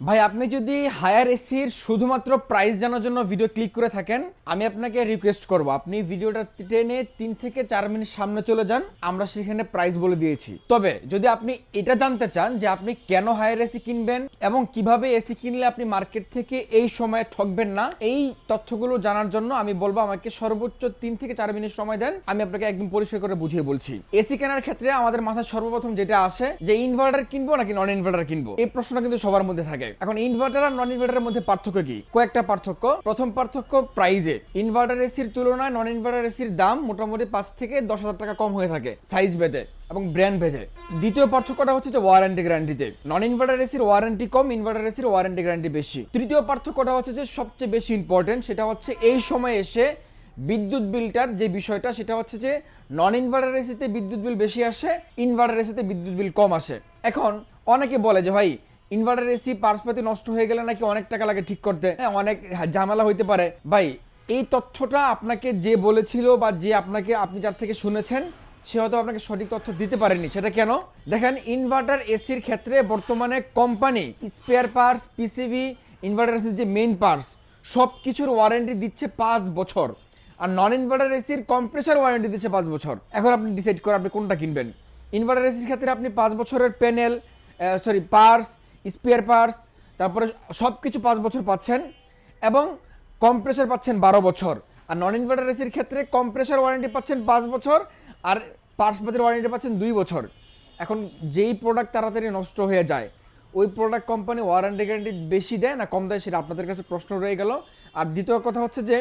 ভাই আপনি যদি হায়ার এসির শুধুমাত্র প্রাইস জানার জন্য ভিডিও ক্লিক করে থাকেন, আমি আপনাকে রিকোয়েস্ট করব আপনি ভিডিওটা টেনে 3 থেকে 4 মিনিট সামনে চলে যান, আমরা সেখানে প্রাইস বলে দিয়েছি। তবে যদি আপনি এটা জানতে চান যে আপনি কেন হায়ার এসি কিনবেন এবং কিভাবে এসি কিনলে আপনি মার্কেট থেকে এই সময়ে ঠকবেন না, এই তথ্যগুলো জানার জন্য আমি বলবো আমাকে সর্বোচ্চ 3 থেকে 4 মিনিট সময় দেন, আমি আপনাকে একদম পরিষ্কার করে বুঝিয়ে বলছি। এসি কেনার ক্ষেত্রে আমাদের মাথায় সর্বপ্রথম যেটা আসে যে ইনভার্টার কিনবো নাকি নন ইনভার্টার কিনবো, এই প্রশ্নটা কিন্তু সবার মধ্যে থাকে। এখন ইনভার্টার আর নন ইনভার্টারের মধ্যে পার্থক্য কি? কয়েকটা পার্থক্য। প্রথম পার্থক্য প্রাইজে। ইনভার্টার এসির তুলনায় নন ইনভার্টার এসির দাম মোটামুটি 5 থেকে 10 হাজার টাকা কম হয়ে থাকে সাইজ ভেদে এবং ব্র্যান্ড ভেদে। দ্বিতীয় পার্থক্যটা হচ্ছে যে ওয়ারেন্টি গ্যারান্টিতে। নন ইনভার্টার এসির ওয়ারেন্টি কম, ইনভার্টার এসির ওয়ারেন্টি গ্যারান্টি বেশি। তৃতীয় পার্থক্যটা হচ্ছে যে সবচেয়ে বেশি ইম্পর্টেন্ট, সেটা হচ্ছে এই সময় এসে বিদ্যুৎ বিলটার যে বিষয়টা, সেটা হচ্ছে যে নন ইনভার্টার এসিতে বিদ্যুৎ বিল বেশি আসে, ইনভার্টার এসিতে বিদ্যুৎ বিল কম আসে। এখন অনেকে বলে যে ভাই ইনভার্টার এসি পার্সপাতি নষ্ট হয়ে গেলে নাকি অনেক টাকা লাগে ঠিক করতে, হ্যাঁ অনেক ঝামেলা হইতে পারে। ভাই এই তথ্যটা আপনাকে যে বলেছিল বা যে আপনি যার থেকে শুনেছেন সে হয়তো আপনাকে সঠিক তথ্য দিতে পারেনি। সেটা কেন? দেখেন ইনভার্টার এসির ক্ষেত্রে বর্তমানে company spare parts, PCB, inverter এসির যে মেইন পার্টস সব কিছুর ওয়ারেন্টি দিচ্ছে 5 বছর, আর নন ইনভার্টার এসির কম্প্রেসার ওয়ারেন্টি দিচ্ছে 5 বছর। এখন আপনি ডিসাইড করেন আপনি কোনটা কিনবেন। ইনভার্টার এসির ক্ষেত্রে আপনি 5 বছরের প্যানেল, পার্টস, স্পেয়ার পার্টস, তারপরে সব কিছু 5 বছর পাচ্ছেন এবং কম্প্রেসার পাচ্ছেন 12 বছর। আর নন ইনভার্টার এসির ক্ষেত্রে কম্প্রেসার ওয়ারেন্টি পাচ্ছেন 5 বছর আর পার্টস পাতির ওয়ারেন্টি পাচ্ছেন 2 বছর। এখন যেই প্রোডাক্ট তাড়াতাড়ি নষ্ট হয়ে যায় ওই প্রোডাক্ট কোম্পানি ওয়ারেন্টি গ্যারান্টি বেশি দেয় না কম দেয়, সেটা আপনাদের কাছে প্রশ্ন রয়ে গেল। আর দ্বিতীয় কথা হচ্ছে যে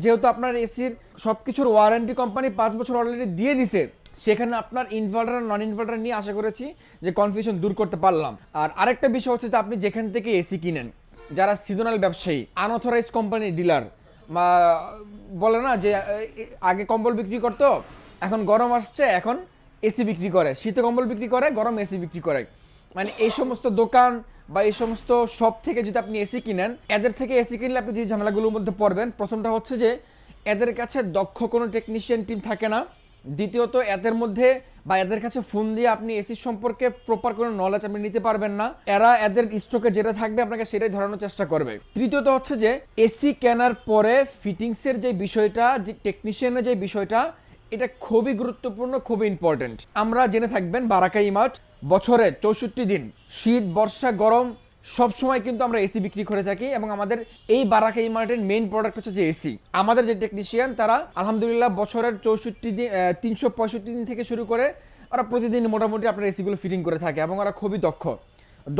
যেহেতু আপনার এসির সব কিছুর ওয়ারেন্টি কোম্পানি 5 বছর অলরেডি দিয়ে দিছে, সেখানে আপনার ইনভার্টার আর নন ইনভার্টার নিয়ে আশা করেছি যে কনফিউশন দূর করতে পারলাম। আর আরেকটা বিষয় হচ্ছে যে আপনি যেখান থেকে এসি কিনেন, যারা সিজনাল ব্যবসায়ী, আনঅথরাইজ কোম্পানি ডিলার, বলে না যে আগে কম্বল বিক্রি করতো, এখন গরম আসছে এখন এসি বিক্রি করে, শীতে কম্বল বিক্রি করে, গরম এসি বিক্রি করে, মানে এই সমস্ত দোকান বা এই সমস্ত শপ থেকে যদি আপনি এসি কিনেন, এদের থেকে এসি কিনলে আপনি যে ঝামেলাগুলোর মধ্যে পড়বেন, প্রথমটা হচ্ছে যে এদের কাছে দক্ষ কোনো টেকনিশিয়ান টিম থাকে না। দ্বিতীয়ত এদের মধ্যে বা এদের কাছে ফোন দিয়ে আপনি এসি সম্পর্কে প্রপার কোনো নলেজ আপনি নিতে পারবেন না, এরা এদের স্টকে যেটা থাকবে আপনাকে সেটাই ধরানোর চেষ্টা করবে। তৃতীয়ত হচ্ছে যে এসি কেনার পরে ফিটিংসের যে বিষয়টা, যে টেকনিশিয়ানের যে বিষয়টা, এটা খুবই গুরুত্বপূর্ণ, খুবই ইম্পর্টেন্ট। আমরা জেনে থাকবেন বারাকা ইমার্ট বছরে 64 দিন শীত, বর্ষা, গরম সব সময় কিন্তু আমরা এসি বিক্রি করে থাকি এবং আমাদের এই বারাকা ইমার্টের মেইন প্রোডাক্ট হচ্ছে যে এসি। আমাদের যে টেকনিশিয়ান তারা আলহামদুলিল্লাহ বছরের 64 দিন 365 দিন থেকে শুরু করে ওরা প্রতিদিন মোটামুটি আপনার এসিগুলো ফিটিং করে থাকে এবং ওরা খুবই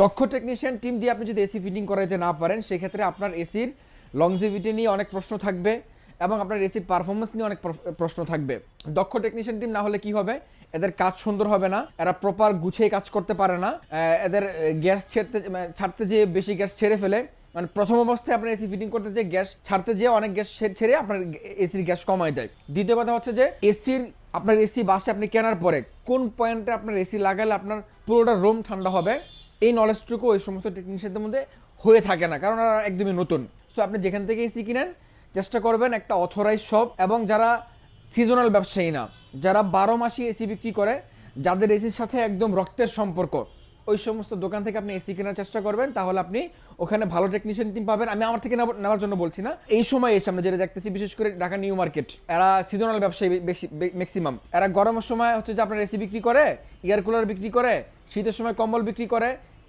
দক্ষ টেকনিশিয়ান টিম দিয়ে আপনি যদি এসি ফিটিং করাইতে না পারেন, সেক্ষেত্রে আপনার এসির লংজিভিটি নিয়ে অনেক প্রশ্ন থাকবে এবং আপনার এসির পারফরমেন্স নিয়ে অনেক প্রশ্ন থাকবে। দক্ষ টেকনিশিয়ান টিম না হলে কি হবে, এদের কাজ সুন্দর হবে না, এরা প্রপার গুছিয়ে কাজ করতে পারে না, এদের গ্যাস ছাড়তে যেয়ে বেশি গ্যাস ছেড়ে ফেলে, মানে প্রথম অবস্থায় আপনার এসি ফিটিং করতে যে গ্যাস ছাড়তে যেয়ে অনেক গ্যাস ছেড়ে আপনার এসির গ্যাস কমায় দেয়। দ্বিতীয় কথা হচ্ছে যে আপনার এসি বাসে আপনি কেনার পরে কোন পয়েন্টে আপনার এসি লাগালে আপনার পুরোটা রুম ঠান্ডা হবে, এই নলেজটুকু ওই সমস্ত টেকনিশিয়ানদের মধ্যে হয়ে থাকে না, কারণ ওরা একদমই নতুন। সো আপনি যেখান থেকে এসি কিনেন চেষ্টা করবেন একটা অথরাইজ শপ এবং যারা সিজনাল ব্যবসায়ী না, যারা 12 মাসই এসি বিক্রি করে, যাদের এসির সাথে একদম রক্তের সম্পর্ক, ওই সমস্ত দোকান থেকে আপনি এসি কেনার চেষ্টা করবেন, তাহলে আপনি ওখানে ভালো টেকনিশিয়ান টিম পাবেন। আমি আমার থেকে নেওয়ার জন্য বলছি না, এই সময় এসে আমরা যেটা দেখতেছি বিশেষ করে ঢাকা নিউ মার্কেট, এরা সিজনাল ব্যবসায়ী ম্যাক্সিমাম, এরা গরমের সময় হচ্ছে যে আপনার এসি বিক্রি করে, এয়ার কুলার বিক্রি করে, শীতের সময় কম্বল বিক্রি করে,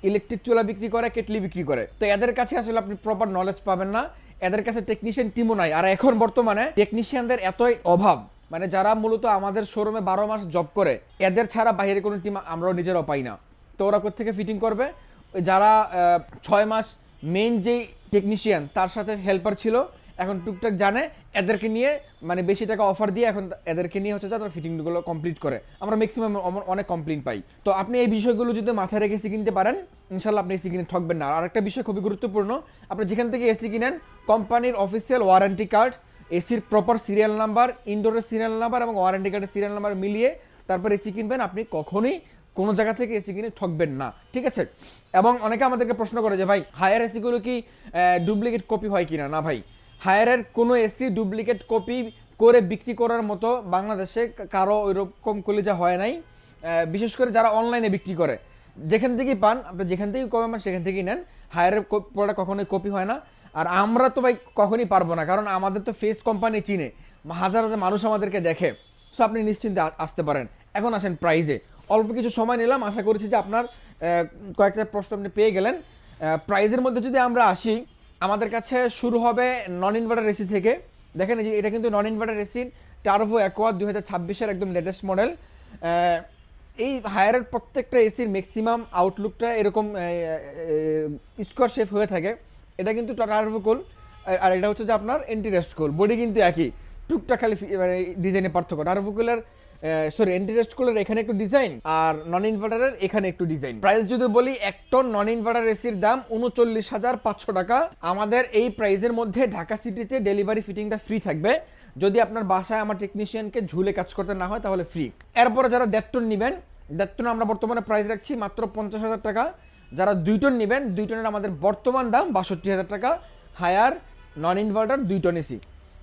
ইলেকট্রিক চুলা বিক্রি করে, কেটলি বিক্রি করে। তো এদের কাছে আসলে আপনি প্রপার নলেজ পাবেন না, এদের কাছে টেকনিশিয়ান টিমও নাই। আর এখন বর্তমানে টেকনিশিয়ানদের এতই অভাব, মানে যারা মূলত আমাদের শোরুমে 12 মাস জব করে, এদের ছাড়া বাইরে কোনো টিম আমরাও নিজেরাও পাই না। তো ওরা কোত্থেকে ফিটিং করবে? যারা 6 মাস মেইন যেই টেকনিশিয়ান তার সাথে হেল্পার ছিল, এখন টুকটাক জানে, এদেরকে নিয়ে মানে বেশি টাকা অফার দিয়ে এখন এদেরকে নিয়ে হচ্ছে তারা ফিটিংগুলো কমপ্লিট করে। আমরা ম্যাক্সিমাম অনেক কমপ্লেন পাই। তো আপনি এই বিষয়গুলো যদি মাথায় রেখে এসি কিনতে পারেন, ইনশাল্লাহ আপনি এসি কিনে ঠকবেন না। আর আরেকটা বিষয় খুবই গুরুত্বপূর্ণ, আপনি যেখান থেকে এসি কিনেন কোম্পানির অফিসিয়াল ওয়ারেন্টি কার্ড, এসির প্রপার সিরিয়াল নাম্বার, ইনডোরের সিরিয়াল নাম্বার এবং ওয়ারেন্টি কার্ডের সিরিয়াল নাম্বার মিলিয়ে তারপর এসি কিনবেন। আপনি কখনোই কোনো জায়গা থেকে এসি কিনে ঠকবেন না, ঠিক আছে? এবং অনেকে আমাদেরকে প্রশ্ন করে যে ভাই হায়ার এসিগুলো কি ডুপ্লিকেট কপি হয় কিনা। না ভাই, হায়ারের কোনো এসি ডুপ্লিকেট কপি করে বিক্রি করার মতো বাংলাদেশে কারো ওইরকম কলিজা হয় নাই। বিশেষ করে যারা অনলাইনে বিক্রি করে, যেখান থেকেই পান, আপনি যেখান থেকেই কমে পান সেখান থেকেই নেন। হায়ারের প্রোডাক্ট কখনোই কপি হয় না। আর আমরা তো ভাই কখনই পারবো না, কারণ আমাদের তো ফেস কোম্পানি চিনে, হাজার হাজার মানুষ আমাদেরকে দেখে। সো আপনি নিশ্চিন্তে আসতে পারেন। এখন আসেন প্রাইজে। অল্প কিছু সময় নিলাম, আশা করছি যে আপনার কয়েকটা প্রশ্ন আপনি পেয়ে গেলেন। প্রাইজের মধ্যে যদি আমরা আসি, আমাদের কাছে শুরু হবে নন ইনভার্টার এসি থেকে। দেখেন এই যে এটা কিন্তু নন ইনভার্টার এসির টার্বো অ্যাকোয়া 2026-এর একদম লেটেস্ট মডেল। এই হায়ারের প্রত্যেকটা এসির ম্যাক্সিমাম আউটলুকটা এরকম স্কোয়ার শেপ হয়ে থাকে। এটা কিন্তু টার্বো কুল, আর এটা হচ্ছে যে আপনার এন্টি রেস্ট কুল। বডি কিন্তু একই, টুকটা খালি মানে ডিজাইনে পার্থক্য। টার্বো কুলের এন্টি রেস্ট কুলের এখানে একটু ডিজাইন, আর নন ইনভার্টারের এখানে একটু ডিজাইন। প্রাইস যদি বলি, এক টন নন ইনভার্টার এসির দাম 39,500 টাকা। আমাদের এই প্রাইসের মধ্যে ঢাকা সিটিতে ডেলিভারি ফিটিংটা ফ্রি থাকবে। যদি আপনার বাসায় আমার টেকনিশিয়ানকে ঝুলে কাজ করতে না হয় তাহলে ফ্রি। এরপরে যারা 1.5 টন নেবেন, 1.5 টন আমরা বর্তমানে প্রাইস রাখছি মাত্র 50,000 টাকা। যারা 2 টন নেবেন, 2 টনের আমাদের বর্তমান দাম 62,000 টাকা। Haier non inverter 2 ton AC.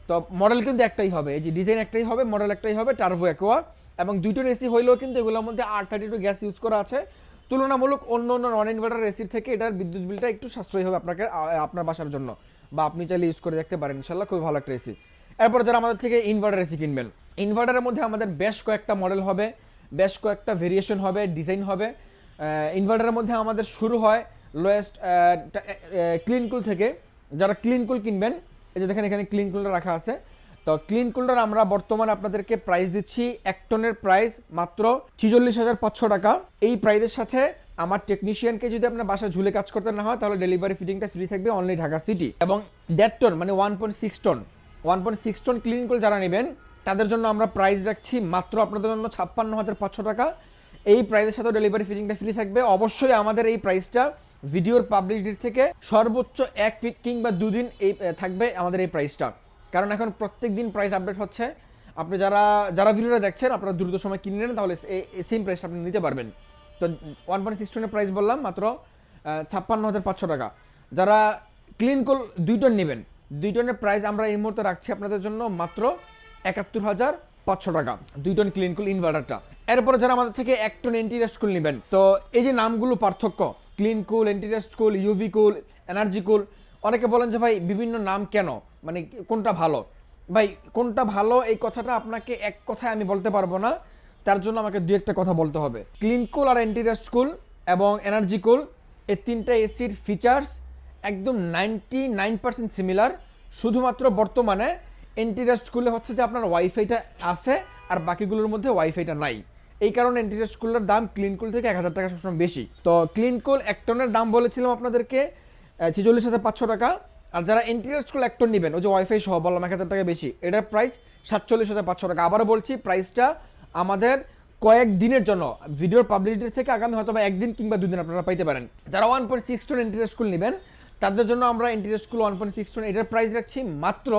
তো মডেল কিন্তু একটাই হবে, এই যে ডিজাইন একটাই হবে, মডেল একটাই হবে, টার্বো অ্যাকোয়া। এবং 2 টন এসি হইলেও কিন্তু এগুলোর মধ্যে R32 গ্যাস ইউজ করা আছে। তুলনামূলক অন্য অন্য নন ইনভার্টার এসির থেকে এটার বিদ্যুৎ বিলটা একটু সাশ্রয়ী হবে আপনার বাসার জন্য, বা আপনি চাইলে ইউজ করে দেখতে পারেন। ইনশাল্লাহ খুব ভালো একটা এসি। এরপর যারা আমাদের থেকে ইনভার্টার এসি কিনবেন, ইনভার্টারের মধ্যে আমাদের বেশ কয়েকটা মডেল হবে, বেশ কয়েকটা ভেরিয়েশন হবে, ডিজাইন হবে। ইনভার্টারের মধ্যে আমাদের শুরু হয় লোয়েস্ট ক্লিন কুল থেকে। যারা ক্লিন কুল কিনবেন, এই যে দেখেন এখানে ক্লিন কুলটা রাখা আছে। তো ক্লিন কুলটার আমরা বর্তমানে আপনাদেরকে প্রাইস দিচ্ছি, 1 টনের প্রাইস মাত্র 46,500 টাকা। এই প্রাইসের সাথে আমার টেকনিশিয়ানকে যদি আপনার বাসায় ঝুলে কাজ করতে না হয় তাহলে ডেলিভারি ফিটিংটা ফ্রি থাকবে অনলি ঢাকা সিটি। এবং 1.5 টন মানে 1.6 টন 1.6 টন ক্লিন কুল যারা নেবেন তাদের জন্য আমরা প্রাইস রাখছি মাত্র আপনাদের জন্য 56,500 টাকা। এই প্রাইসের সাথে ডেলিভারি ফিটিংটা ফ্রি থাকবে। অবশ্যই আমাদের এই প্রাইসটা ভিডিওর পাবলিশ ডেট থেকে সর্বোচ্চ 1 উইক কিংবা 2 দিন এই থাকবে আমাদের এই প্রাইসটা, কারণ এখন প্রত্যেক দিন প্রাইস আপডেট হচ্ছে। আপনি যারা ভিডিওটা দেখছেন আপনারা দ্রুত সময় কিনে নেন, তাহলে এই সেম প্রাইস আপনি নিতে পারবেন। তো 1.6 টনের প্রাইস বললাম মাত্র 56,500 টাকা। যারা ক্লিন কুল 2 টন নেবেন, 2 টনের প্রাইস আমরা এই মুহূর্তে রাখছি আপনাদের জন্য মাত্র 71,500 টাকা, 2 টন ক্লিন কুল ইনভার্টারটা। এরপরে যারা আমাদের থেকে 1 টন এন্টি রেস্ট কুল নেবেন, তো এই যে নামগুলো পার্থক্য, ক্লিন কুল, এন্টি রেস্ট কুল, ইউভি কুল, এনার্জি কুল। অনেকে বলেন যে ভাই বিভিন্ন নাম কেন, মানে কোনটা ভালো? ভাই কোনটা ভালো এই কথাটা আপনাকে এক কথায় আমি বলতে পারবো না, তার জন্য আমাকে 2-1টা কথা বলতে হবে। ক্লিন কুল আর এন্টি রেস্ট কুল এবং এনার্জি কুল, এই 3টা এসির ফিচার্স একদম 99% সিমিলার। শুধুমাত্র বর্তমানে এন্টি রেস্ট কুলে হচ্ছে যে আপনার ওয়াইফাইটা আছে আর বাকিগুলোর মধ্যে ওয়াইফাইটা নাই। এই কারণে এন্টি রেস্ট কুলের দাম ক্লিন কুল থেকে 1,000 টাকা সবসময় বেশি। তো ক্লিন কুল 1 টনের দাম বলেছিলাম আপনাদেরকে 46,500 টাকা। আর যারা এন্টি রেস্ট কুল 1 টন নেবেন, ওই যে ওয়াইফাই সহ বললাম 1,000 টাকা বেশি, এটার প্রাইস 47,500 টাকা। আবারও বলছি প্রাইসটা আমাদের কয়েক দিনের জন্য, ভিডিওর পাবলিসিটি থেকে আগামী হয়তো বা 1 দিন কিংবা 2 দিন আপনারা পাইতে পারেন। যারা 1.6 টন এন্টি রেস্ট কুল নেবেন তাদের জন্য আমরা এন্টি রেস্ট কুল 1.6 টন এটার প্রাইস রাখছি মাত্র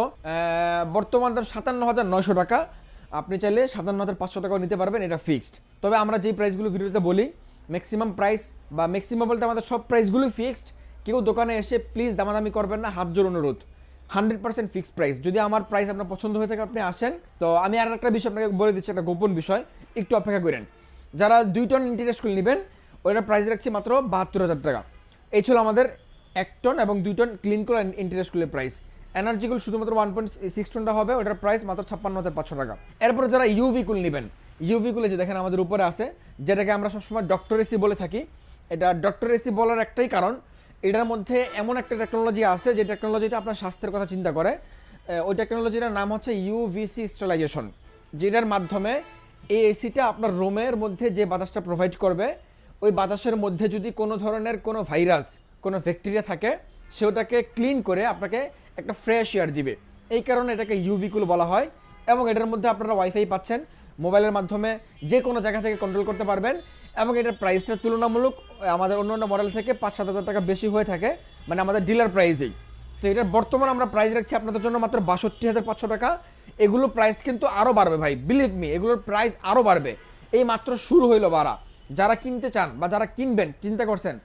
বর্তমান দাম 57,900 টাকা। আপনি চাইলে 57,500 টাকাও নিতে পারবেন, এটা ফিক্সড। তবে আমরা যেই প্রাইসগুলো ভিডিওতে বলি ম্যাক্সিমাম প্রাইস, বা ম্যাক্সিমাম বলতে আমাদের সব প্রাইসগুলোই ফিক্সড। কেউ দোকানে এসে প্লিজ দামাদামি করবেন না, হাত জোর অনুরোধ। 100% ফিক্সড প্রাইস। যদি আমার প্রাইস আপনার পছন্দ হয়ে থাকে আপনি আসেন। তো আমি আর একটা বিষয় আপনাকে বলে দিচ্ছি, একটা গোপন বিষয়, একটু অপেক্ষা করেন। যারা 2 টন এন্টি রেস্ট কুল নেবেন ওইটার প্রাইস রাখছি মাত্র 72,000 টাকা। এই ছিল আমাদের 1 টন এবং 2 ton clean cool anti rust কুলের প্রাইস। এনার্জি কুল শুধুমাত্র 1.6 টনটা হবে, ওটার প্রাইস মাত্র 56,500 টাকা। এরপরে যারা ইউভি কুল নেবেন, ইউভি কুলে যে দেখেন আমাদের উপরে আছে, যেটাকে আমরা সবসময় ডক্টর এসি বলে থাকি। এটা ডক্টর এসি বলার একটাই কারণ, এটার মধ্যে এমন একটা টেকনোলজি আছে যে টেকনোলজিটা আপনার স্বাস্থ্যের কথা চিন্তা করে। ওই টেকনোলজিটার নাম হচ্ছে ইউভিসি স্টেরিলাইজেশন, যেটার মাধ্যমে এই এসিটা আপনার রুমের মধ্যে যে বাতাসটা প্রোভাইড করবে, ওই বাতাসের মধ্যে যদি কোনো ধরনের কোনো ভাইরাস, কোনো ব্যাকটেরিয়া থাকে, সেটাকে ক্লিন করে আপনাকে একটা ফ্রেশ এয়ার দিবে। এই কারণে এটাকে ইউভি কুল বলা হয়। এবং এটার মধ্যে আপনারা ওয়াইফাই পাচ্ছেন, মোবাইলের মাধ্যমে যে কোনো জায়গা থেকে কন্ট্রোল করতে পারবেন। এবং এটার প্রাইসটা তুলনামূলক আমাদের অন্য অন্য মডেল থেকে 5-7 হাজার টাকা বেশি হয়ে থাকে, মানে আমাদের ডিলার প্রাইসেই। তো এটার বর্তমানে আমরা প্রাইস রাখছি আপনাদের জন্য মাত্র 62,500 টাকা। এগুলো প্রাইস কিন্তু আরও বাড়বে ভাই, বিলিভ মি, এগুলোর প্রাইস আরও বাড়বে। এই মাত্র শুরু হইলো বাড়া। যারা কিনতে চান বা যারা কিনবেন চিন্তা করছেন,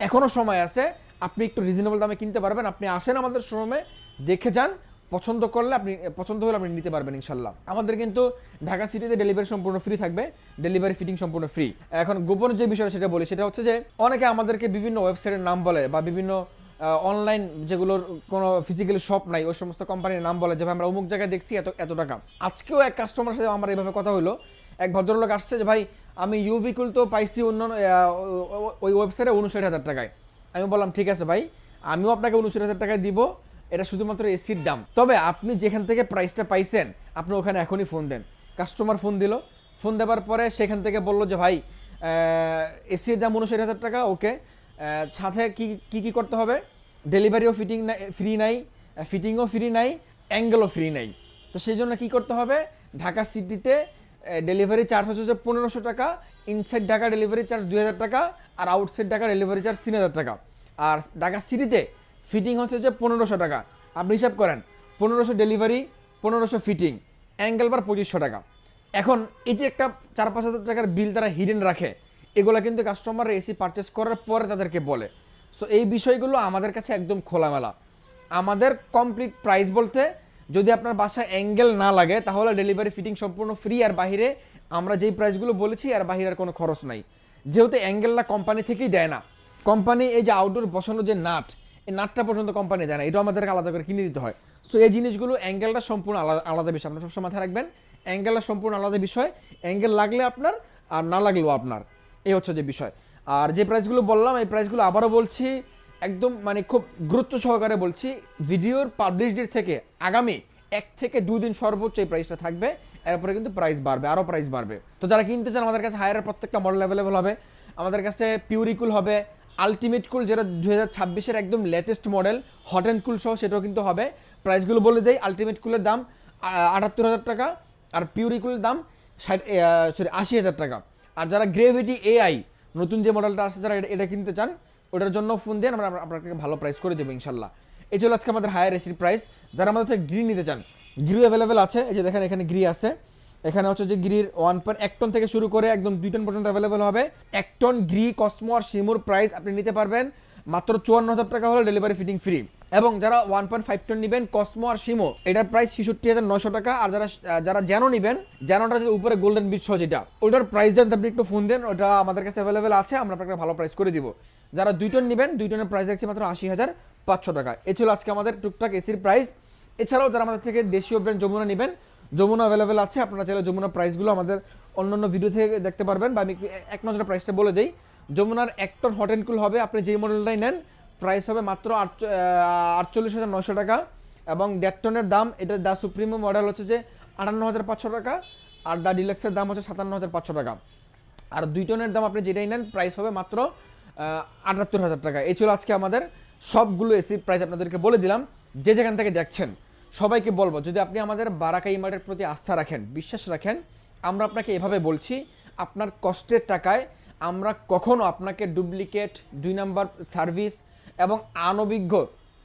এখনও সময় আছে, আপনি একটু রিজনেবল দামে কিনতে পারবেন। আপনি আসেন আমাদের শোরুমে, দেখে যান, পছন্দ করলে আপনি পছন্দ হলে আপনি নিতে পারবেন ইনশাল্লাহ। আমাদের কিন্তু ঢাকা সিটিতে ডেলিভারি সম্পূর্ণ ফ্রি থাকবে, ডেলিভারি ফিটিং সম্পূর্ণ ফ্রি। এখন গোপন যে বিষয়টা সেটা বলি, সেটা হচ্ছে যে অনেকে আমাদেরকে বিভিন্ন ওয়েবসাইটের নাম বলে বা বিভিন্ন অনলাইন যেগুলোর কোনো ফিজিক্যালি শপ নাই ওই সমস্ত কোম্পানির নাম বলে যে ভাই আমরা অমুক জায়গায় দেখছি এত এত টাকা। আজকেও এক কাস্টমার সাথে আমার এইভাবে কথা হলো, এক ভদ্রলোক আসছে যে ভাই আমি ইউভি কুল তো পাইছি অন্য ওই ওয়েবসাইটে 59,000 টাকায়। আমি বললাম ঠিক আছে ভাই, আমিও আপনাকে 59,000 টাকায় দিব, এটা শুধুমাত্র এসির দাম। তবে আপনি যেখান থেকে প্রাইসটা পাইছেন আপনি ওখানে এখনই ফোন দেন। কাস্টমার ফোন দিল, ফোন দেওয়ার পরে সেখান থেকে বললো যে ভাই এসির দাম 59,000 টাকা, ওকে, সাথে কি কি করতে হবে, ডেলিভারিও ফিটিং ফ্রি নাই, ফিটিংও ফ্রি নাই, অ্যাঙ্গেলও ফ্রি নাই। তো সেই জন্য কী করতে হবে, ঢাকা সিটিতে ডেলিভারি চার্জ হচ্ছে যে 1,500 টাকা, ইনসাইড ঢাকা ডেলিভারি চার্জ 2,000 টাকা, আর আউটসাইড ঢাকা ডেলিভারি চার্জ 3,000 টাকা। আর ঢাকা সিটিতে ফিটিং হচ্ছে যে 1,500 টাকা। আপনি হিসাব করেন 1,500 ডেলিভারি, 1,500 ফিটিং, অ্যাঙ্গেল বার 2,500 টাকা। এখন এই যে একটা 4-5 হাজার টাকার বিল তারা হিডেন রাখে, এগুলো কিন্তু কাস্টমার এসি পারচেস করার পরে তাদেরকে বলে। সো এই বিষয়গুলো আমাদের কাছে একদম খোলামেলা। আমাদের কমপ্লিট প্রাইস বলতে যদি আপনার বাসায় অ্যাঙ্গেল না লাগে তাহলে ডেলিভারি ফিটিং সম্পূর্ণ ফ্রি, আর বাহিরে আমরা যেই প্রাইসগুলো বলেছি আর বাহিরের কোনো খরচ নাই। যেহেতু অ্যাঙ্গেলটা কোম্পানি থেকেই দেয় না, কোম্পানি এই যে আউটডোর বসানো যে নাট, এই নাটটা পর্যন্ত কোম্পানি দেয় না, এটা আমাদেরকে আলাদা করে কিনে দিতে হয়। সো এই জিনিসগুলো অ্যাঙ্গেলটা সম্পূর্ণ আলাদা আলাদা বিষয়, আপনার সবসময় মাথায় রাখবেন অ্যাঙ্গেলটা সম্পূর্ণ আলাদা বিষয়। অ্যাঙ্গেল লাগলে আপনার আর না লাগলেও আপনার, এই হচ্ছে যে বিষয়। আর যে প্রাইসগুলো বললাম এই প্রাইসগুলো আবারও বলছি, একদম মানে খুব গুরুত্ব সহকারে বলছি, ভিডিওর পাবলিশ ডেট থেকে আগামী 1 থেকে 2 দিন সর্বোচ্চ এই প্রাইসটা থাকবে, এরপরে কিন্তু প্রাইস বাড়বে, আরও প্রাইস বাড়বে। তো যারা কিনতে চান আমাদের কাছে হায়ারের প্রত্যেকটা মডেল অ্যাভেলেবল হবে। আমাদের কাছে পিউরিকুল হবে, আলটিমেট কুল যেটা 2026-এর একদম লেটেস্ট মডেল, হট অ্যান্ড কুল সহ সেটাও কিন্তু হবে। প্রাইসগুলো বলে দেই, আলটিমেট কুলের দাম 78,000 টাকা, আর পিউরিকুলের দাম 80,000 টাকা। আর যারা গ্রেভিটি এআই নতুন যে মডেলটা আসছে যারা এটা কিনতে চান ওটার জন্য ফোন দেন, আমরা আপনাকে ভালো প্রাইস করে দেবো ইনশাল্লাহ। এই ছিল আজকে আমাদের হায়ার এসির প্রাইস। যারা আমাদের থেকে গ্রি নিতে চান, গ্রি অ্যাভেলেবেল আছে, এই যে দেখেন এখানে গ্রি আছে। এখানে হচ্ছে যে গ্রির 1 টন থেকে শুরু করে একদম 2 টন পর্যন্ত অ্যাভেলেবেল হবে। 1 টন গ্রি, কসমো আর শিমুর প্রাইস আপনি নিতে পারবেন মাত্র 54,000 টাকা হলে ডেলিভারি ফিটিং ফ্রি। এবং যারা 1.5 টন নেবেন কসমো আর শিমো, এটার প্রাইস 66,900 টাকা। আর যারা জ্যানো নেবেন, জ্যানোটা যে উপরে গোল্ডেন বিচ সহ যেটা, ওটার প্রাইস জানতে আপনি একটু ফোন দেন, ওটা আমাদের কাছে অ্যাভেলেবেল আছে, আমরা আপনাকে ভালো প্রাইস করে দিব। যারা 2 টন নেবেন, 2 টনের প্রাইস দেখছি মাত্র 80,500 টাকা। এ ছিল আজকে আমাদের টুকটাক এসির প্রাইস। এছাড়াও যারা আমাদের থেকে দেশীয় ব্র্যান্ড যমুনা নেবেন, যমুনা অ্যাভেলেবেল আছে, আপনারা চাইলে যমুনা প্রাইসগুলো আমাদের অন্যান্য ভিডিও থেকে দেখতে পারবেন, বা আমি এক নজরে প্রাইসটা বলে দিই। যমুনার 1 টন হট অ্যান্ড কুল হবে, আপনি যেই মডেলটাই নেন প্রাইস হবে মাত্র 48,900 টাকা। এবং 1.5 টনের দাম, এটা দ্য সুপ্রিমো মডেল হচ্ছে যে 58,500 টাকা, আর দ্য ডিলাক্সের দাম হচ্ছে 57,500 টাকা। আর 2 টনের দাম আপনি যেটাই নেন প্রাইস হবে মাত্র 78,000 টাকা। এই ছিল আজকে আমাদের সবগুলো এসির প্রাইস আপনাদেরকে বলে দিলাম। যে যেখান থেকে দেখছেন সবাইকে বলবো, যদি আপনি আমাদের বারাকা ইমার্টের প্রতি আস্থা রাখেন, বিশ্বাস রাখেন, আমরা আপনাকে এভাবে বলছি, আপনার কষ্টের টাকায় আমরা কখনো আপনাকে ডুপ্লিকেট 2 নাম্বার সার্ভিস এবং অনভিজ্ঞ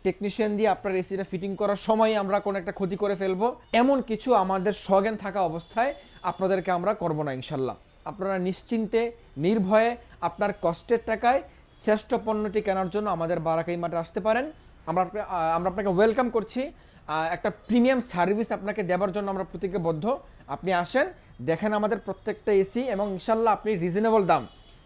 টেকনিশিয়ান দিয়ে আপনার এসিটা ফিটিং করার সময় আমরা কোনো একটা ক্ষতি করে ফেলবো, এমন কিছু আমাদের সজ্ঞান থাকা অবস্থায় আপনাদেরকে আমরা করব না ইনশাল্লাহ। আপনারা নিশ্চিন্তে নির্ভয়ে আপনার কষ্টের টাকায় শ্রেষ্ঠ পণ্যটি কেনার জন্য আমাদের বারাকা ইমার্টে আসতে পারেন। আমরা আপনাকে ওয়েলকাম করছি, একটা প্রিমিয়াম সার্ভিস আপনাকে দেওয়ার জন্য আমরা প্রতিজ্ঞাবদ্ধ। আপনি আসেন, দেখেন আমাদের প্রত্যেকটা এসি, এবং ইনশাল্লাহ আপনি রিজনেবল দাম,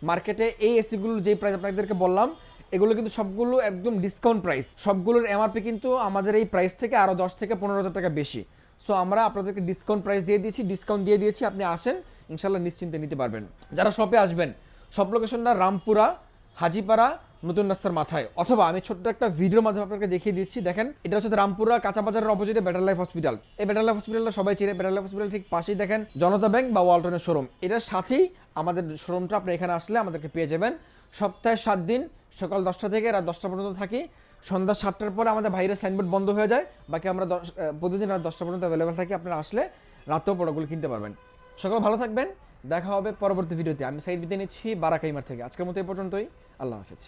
মার্কেটে এই এসিগুলোর যেই প্রাইস আপনাদেরকে বললাম এগুলো কিন্তু সবগুলো একদম ডিসকাউন্ট প্রাইস, সবগুলোর এমআরপি কিন্তু আমাদের এই প্রাইস থেকে আরও 10 থেকে 15,000 টাকা বেশি। সো আমরা আপনাদেরকে ডিসকাউন্ট প্রাইস দিয়ে দিয়েছি, ডিসকাউন্ট দিয়ে দিয়েছি, আপনি আসেন ইনশাল্লাহ নিশ্চিন্তে নিতে পারবেন। যারা শপে আসবেন, সব লোকেশনটা রামপুরা, হাজিপাড়া, নতুন রাস্তার মাথায়, অথবা আমি ছোট্ট একটা ভিডিওর মাধ্যমে আপনাকে দেখিয়ে দিচ্ছি। দেখেন এটা হচ্ছে রামপুরা কাঁচা বাজারের অপোজিটে বেটার লাইফ হসপিটাল। এই বেটার লাইফ হসপিটালটা সবাই চিনে, বেটার লাইফ হসপিটাল ঠিক পাশেই দেখেন জনতা ব্যাংক বা ওয়ালটনের শোরুম, এটার সাথেই আমাদের শোরুমটা। আপনি এখানে আসলে আমাদেরকে পেয়ে যাবেন। সপ্তাহে 7 দিন সকাল 10টা থেকে রাত 10টা পর্যন্ত থাকি, সন্ধ্যা 7টার পরে আমাদের বাইরের সাইনবোর্ড বন্ধ হয়ে যায়, বাকি আমরা প্রতিদিন রাত 10টা পর্যন্ত অ্যাভেলেবেল থাকি। আপনারা আসলে রাতেও প্রোডাক্টগুলো কিনতে পারবেন। সকাল ভালো থাকবেন, দেখা হবে পরবর্তী ভিডিওতে। আমি সাইদ বিদায় নিচ্ছি বারাকা ইমার্ট থেকে। আজকের মতো এই পর্যন্তই, আল্লাহ হাফেজ।